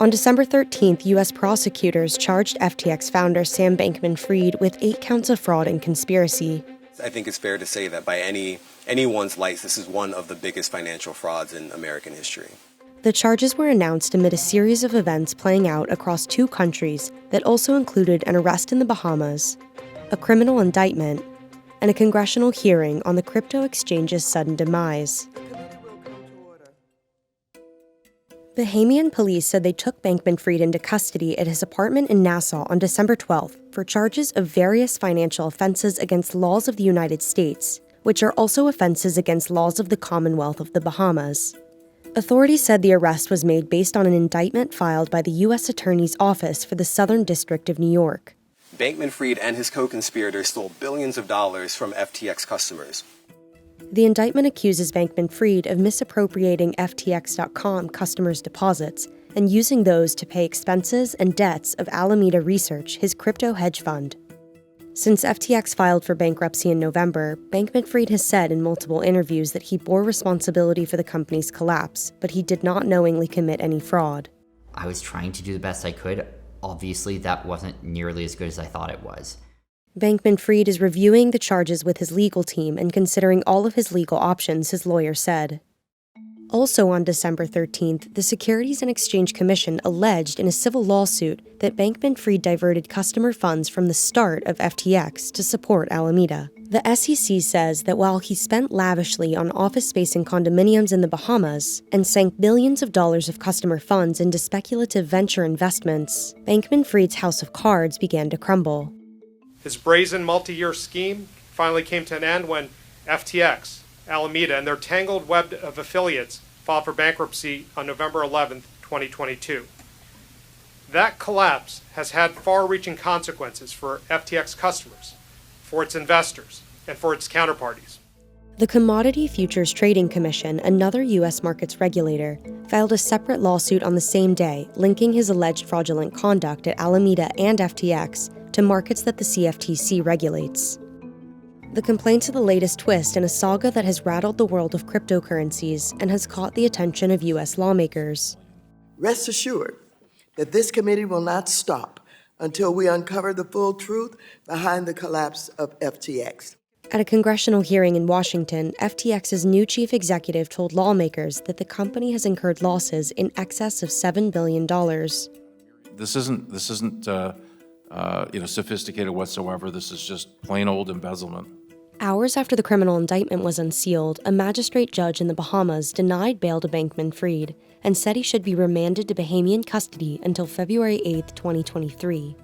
On December 13th, U.S. prosecutors charged FTX founder Sam Bankman-Fried with 8 counts of fraud and conspiracy. I think it's fair to say that by anyone's lights, this is one of the biggest financial frauds in American history. The charges were announced amid a series of events playing out across 2 countries that also included an arrest in the Bahamas, a criminal indictment, and a congressional hearing on the crypto exchange's sudden demise. Bahamian police said they took Bankman-Fried into custody at his apartment in Nassau on December 12th for charges of various financial offenses against laws of the United States, which are also offenses against laws of the Commonwealth of the Bahamas. Authorities said the arrest was made based on an indictment filed by the U.S. Attorney's Office for the Southern District of New York. Bankman-Fried and his co-conspirators stole billions of dollars from FTX customers. The indictment accuses Bankman-Fried of misappropriating FTX.com customers' deposits and using those to pay expenses and debts of Alameda Research, his crypto hedge fund. Since FTX filed for bankruptcy in November, Bankman-Fried has said in multiple interviews that he bore responsibility for the company's collapse, but he did not knowingly commit any fraud. I was trying to do the best I could. Obviously, that wasn't nearly as good as I thought it was. Bankman-Fried is reviewing the charges with his legal team and considering all of his legal options, his lawyer said. Also on December 13th, the Securities and Exchange Commission alleged in a civil lawsuit that Bankman-Fried diverted customer funds from the start of FTX to support Alameda. The SEC says that while he spent lavishly on office space and condominiums in the Bahamas and sank billions of dollars of customer funds into speculative venture investments, Bankman-Fried's house of cards began to crumble. His brazen multi-year scheme finally came to an end when FTX, Alameda, and their tangled web of affiliates filed for bankruptcy on November 11, 2022. That collapse has had far-reaching consequences for FTX customers, for its investors, and for its counterparties. The Commodity Futures Trading Commission, another U.S. markets regulator, filed a separate lawsuit on the same day, linking his alleged fraudulent conduct at Alameda and FTX to markets that the CFTC regulates. The complaints are the latest twist in a saga that has rattled the world of cryptocurrencies and has caught the attention of U.S. lawmakers. Rest assured that this committee will not stop until we uncover the full truth behind the collapse of FTX. At a congressional hearing in Washington, FTX's new chief executive told lawmakers that the company has incurred losses in excess of $7 billion. This isn't sophisticated whatsoever. This is just plain old embezzlement. Hours after the criminal indictment was unsealed, a magistrate judge in the Bahamas denied bail to Bankman-Fried and said he should be remanded to Bahamian custody until February 8, 2023.